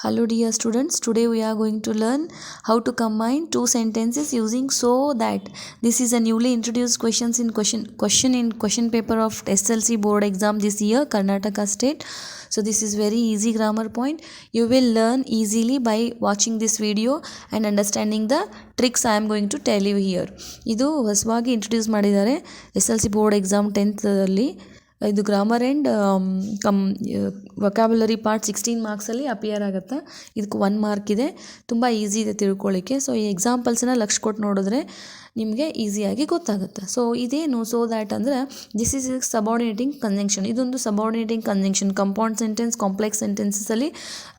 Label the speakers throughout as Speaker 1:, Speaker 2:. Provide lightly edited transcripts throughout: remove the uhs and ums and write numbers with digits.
Speaker 1: Hello dear students, today we are going to learn how to combine two sentences using so that. This is a newly introduced question paper of SLC board exam this year, Karnataka state. So this is very easy grammar point. You will learn easily by watching this video and understanding the tricks I am going to tell you here. ಇದು ಹೊಸವಾಗಿ introduce ಮಾಡಿದ್ದಾರೆ SLC board exam 10th ಅಲ್ಲಿ. ಇದು grammar and vocabulary part 16 ಮಾರ್ಕ್ಸಲ್ಲಿ appear ಆಗುತ್ತೆ. ಇದಕ್ಕೆ 1 mark ಇದೆ. ತುಂಬ ಈಸಿ ಇದೆ ತಿಳ್ಕೊಳ್ಳಿಕ್ಕೆ. ಸೊ ಈ ಎಕ್ಸಾಂಪಲ್ಸನ್ನ ಲಕ್ಷ್ಯ ಕೊಟ್ಟು ನೋಡಿದ್ರೆ ನಿಮಗೆ ಈಸಿಯಾಗಿ ಗೊತ್ತಾಗುತ್ತೆ. ಸೊ ಇದೇನು ಸೊ ದ್ಯಾಟ್ ಅಂದರೆ ದಿಸ್ ಈಸ್ ಸಬಾರ್ಡಿನೇಟಿಂಗ್ ಕಂಜಂಕ್ಷನ್. ಇದೊಂದು subordinating conjunction. Compound sentence, complex ಸೆಂಟೆನ್ಸಲ್ಲಿ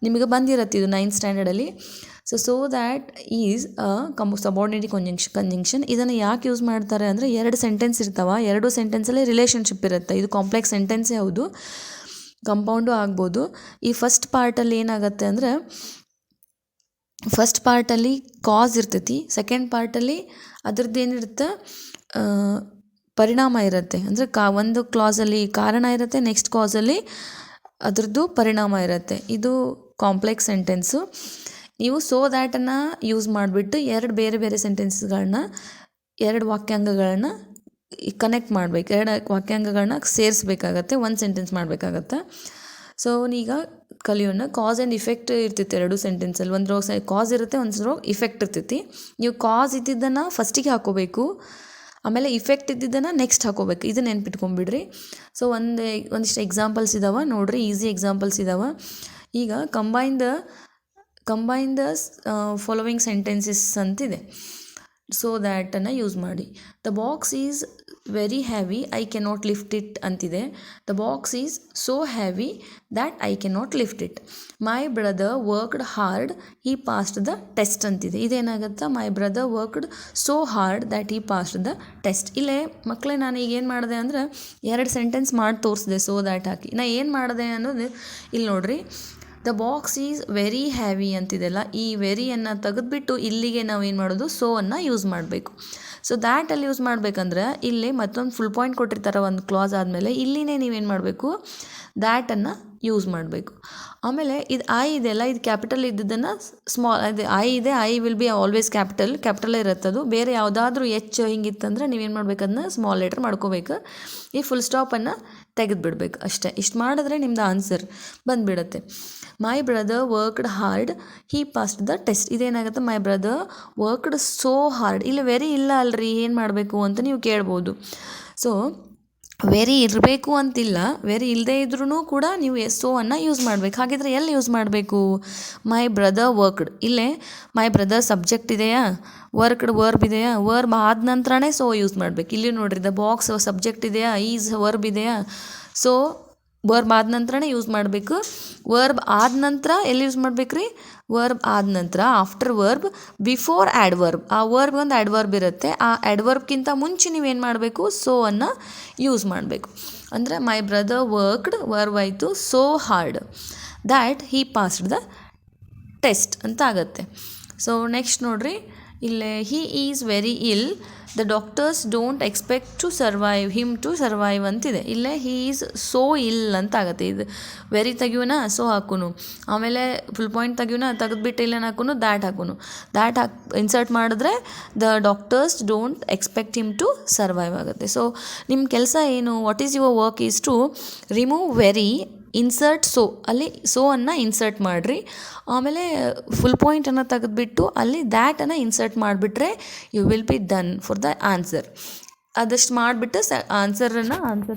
Speaker 1: ನಿಮಗೆ ಬಂದಿರುತ್ತೆ ಇದು 9th ಸ್ಟ್ಯಾಂಡರ್ಡಲ್ಲಿ. So that is subordinating conjunction. ಇದನ್ನು ಯಾಕೆ ಯೂಸ್ ಮಾಡ್ತಾರೆ ಅಂದರೆ 2 ಸೆಂಟೆನ್ಸ್ ಇರ್ತಾವೆ, 2 ಸೆಂಟೆನ್ಸಲ್ಲಿ ರಿಲೇಷನ್ಶಿಪ್ ಇರುತ್ತೆ. ಇದು ಕಾಂಪ್ಲೆಕ್ಸ್ ಸೆಂಟೆನ್ಸೇ ಹೌದು, ಕಂಪೌಂಡು ಆಗ್ಬೋದು. ಈ ಫಸ್ಟ್ ಪಾರ್ಟಲ್ಲಿ ಏನಾಗುತ್ತೆ ಅಂದರೆ ಫಸ್ಟ್ ಪಾರ್ಟಲ್ಲಿ ಕಾಸ್ ಇರ್ತೈತಿ, ಸೆಕೆಂಡ್ ಪಾರ್ಟಲ್ಲಿ ಅದ್ರದ್ದು ಏನಿರುತ್ತೆ ಪರಿಣಾಮ ಇರುತ್ತೆ. ಅಂದರೆ ಒಂದು ಕ್ಲಾಸಲ್ಲಿ ಕಾರಣ ಇರುತ್ತೆ, ನೆಕ್ಸ್ಟ್ ಕ್ಲಾಸಲ್ಲಿ ಅದ್ರದ್ದು ಪರಿಣಾಮ ಇರುತ್ತೆ. ಇದು ಕಾಂಪ್ಲೆಕ್ಸ್ ಸೆಂಟೆನ್ಸು. ನೀವು ಸೊ ದ್ಯಾಟನ್ನು ಯೂಸ್ ಮಾಡಿಬಿಟ್ಟು 2 ಬೇರೆ ಬೇರೆ ಸೆಂಟೆನ್ಸ್ಗಳನ್ನ 2 ವಾಕ್ಯಾಂಗಗಳನ್ನ ಕನೆಕ್ಟ್ ಮಾಡಬೇಕು, 2 ವಾಕ್ಯಾಂಗಗಳನ್ನ ಸೇರಿಸ್ಬೇಕಾಗತ್ತೆ, 1 ಸೆಂಟೆನ್ಸ್ ಮಾಡಬೇಕಾಗತ್ತೆ. ಸೊ ಈಗ ಕಲಿಯೋಣ. ಕಾಸ್ ಆ್ಯಂಡ್ ಇಫೆಕ್ಟ್ ಇರ್ತೈತೆ 2 ಸೆಂಟೆನ್ಸಲ್ಲಿ. ಒಂದ್ರಾಗ ಕಾಸ್ ಇರುತ್ತೆ, ಒಂದ್ರಾಗ ಇಫೆಕ್ಟ್ ಇರ್ತೈತಿ. ನೀವು ಕಾಸ್ ಇದ್ದಿದ್ದನ್ನು ಫಸ್ಟಿಗೆ ಹಾಕೋಬೇಕು, ಆಮೇಲೆ ಇಫೆಕ್ಟ್ ಇದ್ದಿದ್ದನ್ನು ನೆಕ್ಸ್ಟ್ ಹಾಕೋಬೇಕು. ಇದು ನೆನ್ಪಿಟ್ಕೊಂಬಿಡ್ರಿ. ಸೊ ಒಂದಿಷ್ಟು ಎಕ್ಸಾಂಪಲ್ಸ್ ಇದ್ದಾವೆ ನೋಡಿರಿ, ಈಸಿ ಎಕ್ಸಾಂಪಲ್ಸ್ ಇದ್ದಾವೆ. ಈಗ ಕಂಬೈನ್ ದ ಫಾಲೋವಿಂಗ್ ಸೆಂಟೆನ್ಸಸ್ ಅಂತಿದೆ. ಸೊ ದ್ಯಾಟನ್ನು ಯೂಸ್ ಮಾಡಿ. The box is very heavy, I cannot lift it ಅಂತಿದೆ. The box is so heavy that I cannot lift it. My brother worked hard, he passed the test ಅಂತಿದೆ. ಇದೇನಾಗುತ್ತೆ, my brother worked so hard that he passed the test. ಇಲ್ಲೇ ಮಕ್ಕಳೇ ನಾನು ಈಗ ಏನು ಮಾಡಿದೆ ಅಂದರೆ 2 ಸೆಂಟೆನ್ಸ್ ಮಾಡಿ ತೋರಿಸಿದೆ ಸೊ ದ್ಯಾಟ್ ಹಾಕಿ. ನಾ ಏನು ಮಾಡಿದೆ ಅನ್ನೋದು ಇಲ್ಲಿ ನೋಡಿರಿ. The box is very heavy ಅಂತಿದೆಲ್ಲ, ಈ ವೆರಿಯನ್ನು ತೆಗೆದುಬಿಟ್ಟು ಇಲ್ಲಿಗೆ ನಾವು ಏನು ಮಾಡೋದು, ಸೋ ಅನ್ನು ಯೂಸ್ ಮಾಡಬೇಕು. ಸೊ ದ್ಯಾಟಲ್ಲಿ ಯೂಸ್ ಮಾಡಬೇಕಂದ್ರೆ ಇಲ್ಲಿ ಮತ್ತೊಂದು ಫುಲ್ ಪಾಯಿಂಟ್ ಕೊಟ್ಟಿರ್ತಾರೆ ಒಂದು ಕ್ಲಾಸ್ ಆದಮೇಲೆ, ಇಲ್ಲಿನೇ ನೀವೇನು ಮಾಡಬೇಕು, ದ್ಯಾಟನ್ನು ಯೂಸ್ ಮಾಡಬೇಕು. ಆಮೇಲೆ ಇದು ಐ ಇದೆಲ್ಲ, ಇದು ಕ್ಯಾಪಿಟಲ್ ಇದ್ದದನ್ನು ಸ್ಮಾಲ್, ಅದು ಐ ಇದೆ, ಐ ವಿಲ್ ಬಿ ಆಲ್ವೇಸ್ ಕ್ಯಾಪಿಟಲೇ ಇರುತ್ತದು. ಬೇರೆ ಯಾವುದಾದ್ರೂ ಹಿಂಗಿತ್ತಂದ್ರೆ ನೀವೇನು ಮಾಡ್ಬೇಕು, ಅದನ್ನ ಸ್ಮಾಲ್ ಲೆಟರ್ ಮಾಡ್ಕೋಬೇಕು. ಈ ಫುಲ್ ಸ್ಟಾಪನ್ನು ತೆಗೆದುಬಿಡ್ಬೇಕು ಅಷ್ಟೇ. ಇಷ್ಟು ಮಾಡಿದ್ರೆ ನಿಮ್ದು ಆನ್ಸರ್ ಬಂದುಬಿಡುತ್ತೆ. My brother worked hard, he passed the test. ಇದೇನಾಗುತ್ತೆ, my brother worked so hard. ಇಲ್ಲಿ ವೆರಿ ಇಲ್ಲ ಅಲ್ರಿ, ಏನು ಮಾಡಬೇಕು ಅಂತ ನೀವು ಕೇಳ್ಬೋದು. ಸೊ ವೆರಿ ಇರಬೇಕು ಅಂತಿಲ್ಲ, ವೆರಿ ಇಲ್ಲದೇ ಇದ್ರೂ ಕೂಡ ನೀವು ಸೋ ಅನ್ನು ಯೂಸ್ ಮಾಡಬೇಕು. ಹಾಗಿದ್ರೆ ಎಲ್ಲಿ ಯೂಸ್ ಮಾಡಬೇಕು, ಮೈ ಬ್ರದರ್ ವರ್ಕ್ಡ್, ಇಲ್ಲೇ ಮೈ ಬ್ರದರ್ ಸಬ್ಜೆಕ್ಟ್ ಇದೆಯಾ, ವರ್ಕ್ಡ್ ವರ್ಬ್ ಇದೆಯಾ, ವರ್ಬ್ ಆದ ನಂತರನೇ ಸೋ ಯೂಸ್ ಮಾಡಬೇಕು. ಇಲ್ಲಿ ನೋಡಿರಿ, ದ ಬಾಕ್ಸ್ ಸಬ್ಜೆಕ್ಟ್ ಇದೆಯಾ, ಈಸ್ ವರ್ಬ್ ಇದೆಯಾ, ಸೊ ವರ್ಬ್ ಆದ ನಂತರನೇ ಯೂಸ್ ಮಾಡಬೇಕು. ವರ್ಬ್ ಆದ ನಂತರ ಎಲ್ಲಿ ಯೂಸ್ ಮಾಡ್ಬೇಕು ರೀ, ವರ್ಬ್ ಆದ ನಂತರ ಆಫ್ಟರ್ ವರ್ಬ್ ಬಿಫೋರ್ ಆ್ಯಡ್ವರ್ಬ್. ಆ ವರ್ಬ್ ಒಂದು ಆ್ಯಡ್ವರ್ಬ್ ಇರುತ್ತೆ, ಆ ಆ್ಯಡ್ವರ್ಬ್ಗಿಂತ ಮುಂಚೆ ನೀವೇನು ಮಾಡಬೇಕು, ಸೋ ಅನ್ನು ಯೂಸ್ ಮಾಡಬೇಕು. ಅಂದರೆ ಮೈ ಬ್ರದರ್ ವರ್ಕ್ಡ್ ವರ್ಬ್ ಆಯಿತು, so hard that he passed the test ಅಂತ ಆಗುತ್ತೆ. ಸೊ ನೆಕ್ಸ್ಟ್ ನೋಡಿರಿ, ಇಲ್ಲೇ he is very ill, the doctors don't expect to survive him to survive ಅಂತಿದೆ. ಇಲ್ಲೇ ಹಿ ಈಸ್ ಸೋ ಇಲ್ ಅಂತ ಆಗುತ್ತೆ. ಇದು ವೆರಿ ತೆಗಿಯೋಣ, ಸೊ ಹಾಕೋನು, ಆಮೇಲೆ ಫುಲ್ ಪಾಯಿಂಟ್ ತೆಗಿಯೋಣ, ತೆಗೆದ್ಬಿಟ್ಟು ಇಲ್ಲೇನು ಹಾಕೋನು, ದ್ಯಾಟ್ ಹಾಕೋನು. ದ್ಯಾಟ್ ಇನ್ಸರ್ಟ್ ಮಾಡಿದ್ರೆ the doctors don't expect him to survive ಆಗುತ್ತೆ. ಸೊ ನಿಮ್ಮ ಕೆಲಸ ಏನು, what is your work is to remove very, insert so, ಅಲ್ಲಿ ಸೋ ಅನ್ನು ಇನ್ಸರ್ಟ್ ಮಾಡಿರಿ. ಆಮೇಲೆ ಫುಲ್ ಪಾಯಿಂಟನ್ನು ತೆಗೆದುಬಿಟ್ಟು ಅಲ್ಲಿ ದ್ಯಾಟನ್ನು ಇನ್ಸರ್ಟ್ ಮಾಡಿಬಿಟ್ರೆ you will be done for the answer. ಅದಷ್ಟು ಮಾಡಿಬಿಟ್ಟು ಆನ್ಸರ್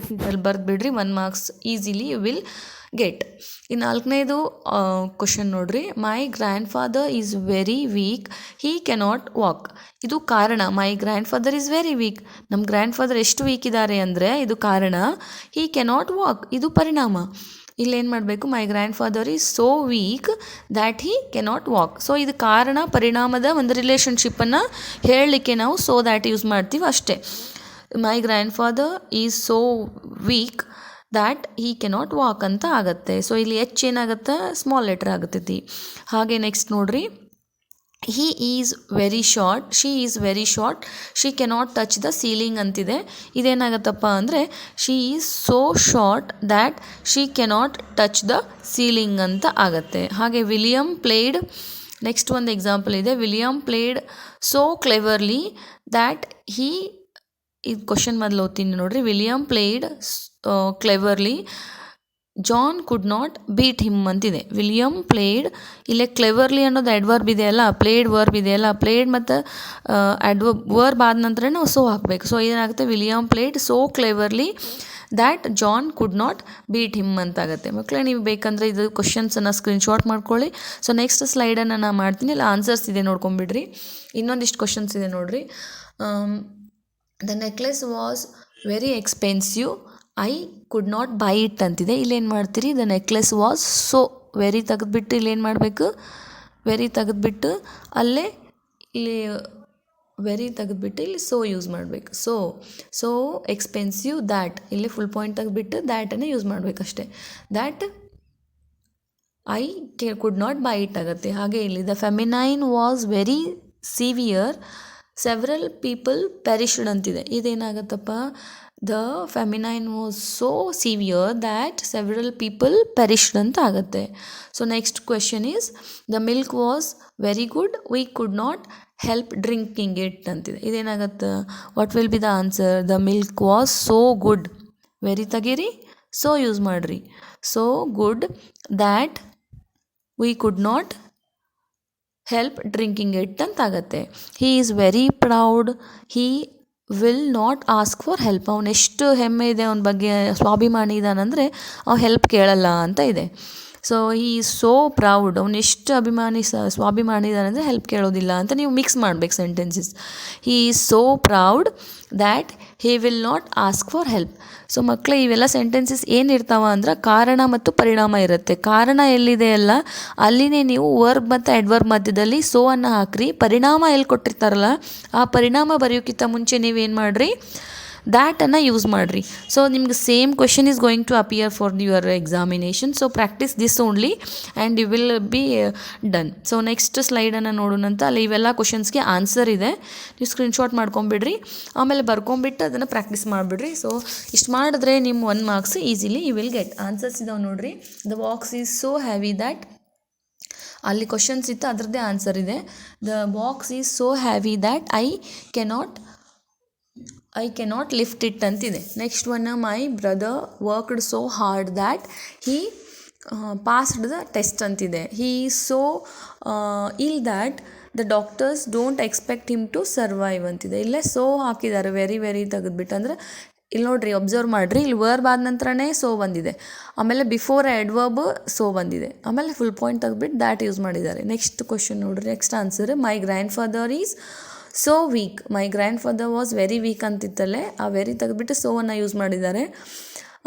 Speaker 1: ಶೀಟಲ್ಲಿ ಬರೆದ್ಬಿಡ್ರಿ. 1 marks easily you will get. ಈ 4ನೇದು ಕ್ವಶನ್ ನೋಡ್ರಿ. My grand father is very weak, he cannot walk. ಇದು ಕಾರಣ. My grand father is very weak, ನಮ್ಮ ಗ್ರ್ಯಾಂಡ್ ಫಾದರ್ ಎಷ್ಟು ವೀಕ್ ಇದ್ದಾರೆ ಅಂದರೆ ಇದು ಕಾರಣ. ಹೀ ಕೆನಾಟ್ ವಾಕ್, ಇದು ಪರಿಣಾಮ. ಇಲ್ಲೇನು ಮಾಡಬೇಕು, my grand father is so weak that he cannot walk. So ಇದು ಕಾರಣ ಪರಿಣಾಮದ ಒಂದು ರಿಲೇಷನ್ಶಿಪ್ಪನ್ನು ಹೇಳಲಿಕ್ಕೆ ನಾವು ಸೋ ದ್ಯಾಟ್ ಯೂಸ್ ಮಾಡ್ತೀವಿ ಅಷ್ಟೇ. My grand father is so weak that he cannot walk ಅಂತ ಆಗುತ್ತೆ. ಸೊ ಇಲ್ಲಿ ಏನಾಗುತ್ತೆ, ಸ್ಮಾಲ್ ಲೆಟರ್ ಆಗುತ್ತೈತಿ. ಹಾಗೆ ನೆಕ್ಸ್ಟ್ ನೋಡ್ರಿ, he is very short, she is very short, she cannot touch the ceiling ಅಂತಿದೆ. ಇದೇನಾಗತ್ತಪ್ಪ ಅಂದರೆ she is so short that she cannot touch the ceiling ಅಂತ ಆಗತ್ತೆ. ಹಾಗೆ ವಿಲಿಯಮ್ ಪ್ಲೇಡ್, ನೆಕ್ಸ್ಟ್ ಒಂದು ಎಕ್ಸಾಂಪಲ್ ಇದೆ, William played so cleverly that he, ಇದು question ಮೊದಲು ಓದ್ತೀನಿ ನೋಡ್ರಿ. William played cleverly John could not beat him ಅಂತಿದೆ. ವಿಲಿಯಮ್ ಪ್ಲೇಡ್, ಇಲ್ಲೇ ಕ್ಲೆವರ್ಲಿ ಅನ್ನೋದು ಅಡ್ವರ್ಬ್ ಇದೆಯಲ್ಲ, ಪ್ಲೇಡ್ ವರ್ಬ್ ಇದೆಯಲ್ಲ, ಪ್ಲೇಡ್ ಮತ್ತು ವರ್ಬ್ ಆದ ನಂತರ ನಾವು ಸೋ ಹಾಕಬೇಕು. ಸೊ ಏನಾಗುತ್ತೆ, William played so cleverly that John could not beat him ಅಂತಾಗುತ್ತೆ. ಮಕ್ಕಳೇ, ನೀವು ಬೇಕಂದರೆ ಇದು ಕ್ವಶನ್ಸನ್ನು ಸ್ಕ್ರೀನ್ಶಾಟ್ ಮಾಡ್ಕೊಳ್ಳಿ. ಸೊ ನೆಕ್ಸ್ಟ್ ಸ್ಲೈಡನ್ನು ನಾನು ಮಾಡ್ತೀನಿ, ಇಲ್ಲ ಆನ್ಸರ್ಸ್ ಇದೆ ನೋಡ್ಕೊಂಬಿಡ್ರಿ. ಇನ್ನೊಂದಿಷ್ಟು ಕ್ವಶನ್ಸ್ ಇದೆ ನೋಡಿರಿ. The necklace was very expensive, I could not buy it ಅಂತಿದೆ. ಇಲ್ಲೇನು ಮಾಡ್ತೀರಿ, the necklace was so, very ತೆಗೆದ್ಬಿಟ್ಟು ಇಲ್ಲೇನು ಮಾಡಬೇಕು, ವೆರಿ ತೆಗೆದ್ಬಿಟ್ಟು ಅಲ್ಲೇ ಇಲ್ಲಿ ವೆರಿ ತೆಗೆದ್ಬಿಟ್ಟು ಇಲ್ಲಿ ಸೋ ಯೂಸ್ ಮಾಡಬೇಕು. ಸೋ ಎಕ್ಸ್ಪೆನ್ಸಿವ್ ದ್ಯಾಟ್, ಇಲ್ಲಿ ಫುಲ್ ಪಾಯಿಂಟ್ ತೆಗೆದ್ಬಿಟ್ಟು ದ್ಯಾಟನ್ನೇ ಯೂಸ್ ಮಾಡಬೇಕಷ್ಟೆ. That I could not buy it ಆಗುತ್ತೆ. ಹಾಗೆ ಇಲ್ಲಿ the feminine was very severe, several people perished ಅಂತಿದೆ. ಇದೇನಾಗತ್ತಪ್ಪ, the feminine was so severe that several people perished ಅಂತ ಆಗುತ್ತೆ. So next question is the milk was very good, we could not help drinking it ಅಂತಿದೆ. ಇದೇನಾಗುತ್ತೆ, what will be the answer, the milk was so good, very ತೆಗೀರಿ, so use ಮಾಡಿರಿ, so good that V could not help drinking it ಅಂತ ಆಗುತ್ತೆ. He is very proud, he will not ask for help. ಅವ್ನು ಎಷ್ಟು ಹೆಮ್ಮೆ ಇದೆ ಅವನ ಬಗ್ಗೆ, ಸ್ವಾಭಿಮಾನಿ ಇದ್ದಾನಂದರೆ ಅವ್ನು ಹೆಲ್ಪ್ ಕೇಳಲ್ಲ ಅಂತ ಇದೆ. ಸೊ ಈ ಸೋ ಪ್ರೌಡ್, ಅವ್ನು ಎಷ್ಟು ಸ್ವಾಭಿಮಾನಿ ಇದ್ದಾನಂದರೆ ಹೆಲ್ಪ್ ಕೇಳೋದಿಲ್ಲ ಅಂತ ನೀವು ಮಿಕ್ಸ್ ಮಾಡಬೇಕು sentences. Hi is so proud that he will not ask for help. So ಮಕ್ಕಳೇ, ಇವೆಲ್ಲ ಸೆಂಟೆನ್ಸಸ್ ಏನಿರ್ತಾವ ಅಂದ್ರೆ ಕಾರಣ ಮತ್ತು ಪರಿಣಾಮ ಇರುತ್ತೆ. ಕಾರಣ ಎಲ್ಲಿದೆ ಅಲ್ಲ ಅಲ್ಲಿನೇ ನೀವು ವರ್ಬ್ ಮತ್ತು ಅಡ್ವರ್ಬ್ ಮಧ್ಯದಲ್ಲಿ ಸೋ ಅನ್ನು ಹಾಕ್ರಿ. ಪರಿಣಾಮ ಎಲ್ಲಿ ಕೊಟ್ಟಿರ್ತಾರಲ್ಲ ಆ ಪರಿಣಾಮ ಬರೆಯೋಕ್ಕಿಂತ ಮುಂಚೆ ನೀವೇನು ಮಾಡಿರಿ, ದ್ಯಾಟನ್ನು ಯೂಸ್ ಮಾಡಿರಿ. ಸೊ ನಿಮ್ಗೆ same question is going to appear for your examination. So practice this only and you will be done. So next ಸ್ಲೈಡನ್ನು ನೋಡೋಣಂತ. ಅಲ್ಲಿ ಇವೆಲ್ಲ ಕ್ವಶನ್ಸ್ಗೆ ಆನ್ಸರ್ ಇದೆ, ನೀವು ಸ್ಕ್ರೀನ್ಶಾಟ್ ಮಾಡ್ಕೊಂಬಿಡ್ರಿ, ಆಮೇಲೆ ಬರ್ಕೊಂಬಿಟ್ಟು ಅದನ್ನು ಪ್ರಾಕ್ಟೀಸ್ ಮಾಡಿಬಿಡ್ರಿ. ಸೊ ಇಷ್ಟು ಮಾಡಿದ್ರೆ ನಿಮ್ಮ 1 marks easily you will get. Answers ಇದಾವೆ ನೋಡಿರಿ. The box is so heavy that, ಅಲ್ಲಿ ಕ್ವಶನ್ಸ್ ಇತ್ತು ಅದರದ್ದೇ ಆನ್ಸರ್ ಇದೆ. The box is so heavy that I cannot lift it ಅಂತಿದೆ. Next one, my brother worked so hard that he passed the test ಅಂತಿದೆ. He is so ill that the doctors don't expect him to survive ಅಂತಿದೆ. ಇಲ್ಲೇ so ಹಾಕಿದ್ದಾರೆ, very ತೆಗೆದ್ಬಿಟ್ಟು. ಅಂದರೆ ಇಲ್ಲಿ ನೋಡಿರಿ, observe ಮಾಡಿರಿ, ಇಲ್ಲಿ ವರ್ಬ್ ಆದ ನಂತರನೇ ಸೋ ಬಂದಿದೆ, ಆಮೇಲೆ ಬಿಫೋರ್ ಅಡ್ವರ್ಬ್ ಸೋ ಬಂದಿದೆ, ಆಮೇಲೆ ಫುಲ್ ಪಾಯಿಂಟ್ ತೆಗೆದ್ಬಿಟ್ಟು ದ್ಯಾಟ್ ಯೂಸ್ ಮಾಡಿದ್ದಾರೆ. ನೆಕ್ಸ್ಟ್ ಕ್ವಶನ್ ನೋಡಿರಿ, next answer, my grand father is so weak, my grand father was very weak ಅಂತಿತ್ತಲ್ಲೇ ಆ ವೆರಿ ತೆಗೆದ್ಬಿಟ್ಟು ಸೋವನ್ನು ಯೂಸ್ ಮಾಡಿದ್ದಾರೆ.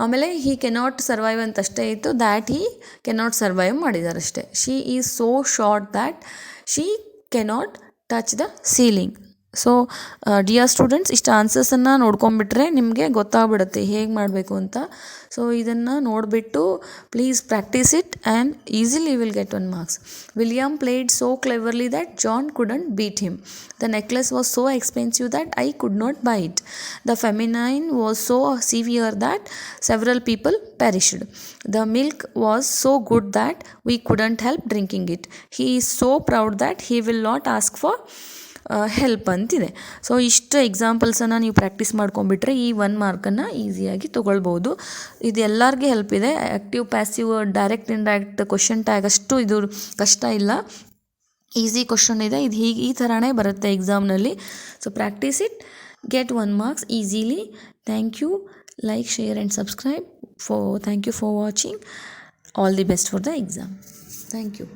Speaker 1: ಆಮೇಲೆ ಹಿ ಕೆನಾಟ್ ಸರ್ವೈವ್ ಅಂತ ಅಷ್ಟೇ ಇತ್ತು, ದ್ಯಾಟ್ ಹಿ ಕೆನಾಟ್ ಸರ್ವೈವ್ ಮಾಡಿದ್ದಾರೆ ಅಷ್ಟೇ. She is so short that she cannot touch the ceiling. So dear students, ಇಷ್ಟು ಆನ್ಸರ್ಸನ್ನು ನೋಡ್ಕೊಂಬಿಟ್ರೆ ನಿಮಗೆ ಗೊತ್ತಾಗ್ಬಿಡುತ್ತೆ ಹೇಗೆ ಮಾಡಬೇಕು ಅಂತ. ಸೊ ಇದನ್ನು ನೋಡಿಬಿಟ್ಟು please practice it and easily you will get 1 marks. William played so cleverly that John couldn't beat him. The necklace was so expensive that I could not buy it. The feminine was so severe that several people perished. The milk was so good that we couldn't help drinking it. He is so proud that he will not ask for help ಅಂತಿದೆ. So ಇಷ್ಟು ಎಕ್ಸಾಂಪಲ್ಸನ್ನು ನೀವು practice ಮಾಡ್ಕೊಂಬಿಟ್ರೆ ಈ 1 ಮಾರ್ಕನ್ನು ಈಸಿಯಾಗಿ ತೊಗೊಳ್ಬೋದು. ಇದು ಎಲ್ಲರಿಗೂ help ಇದೆ. Active, passive, direct, indirect, question tag ಅಷ್ಟು ಇದು ಕಷ್ಟ ಇಲ್ಲ, ಈಸಿ ಕ್ವಶನ್ ಇದೆ. ಇದು ಈ ಥರನೇ ಬರುತ್ತೆ ಎಕ್ಸಾಮ್ನಲ್ಲಿ. So practice it, get 1 marks easily. Thank you. Like, share and subscribe. Thank you for watching. All the best for the exam. Thank you.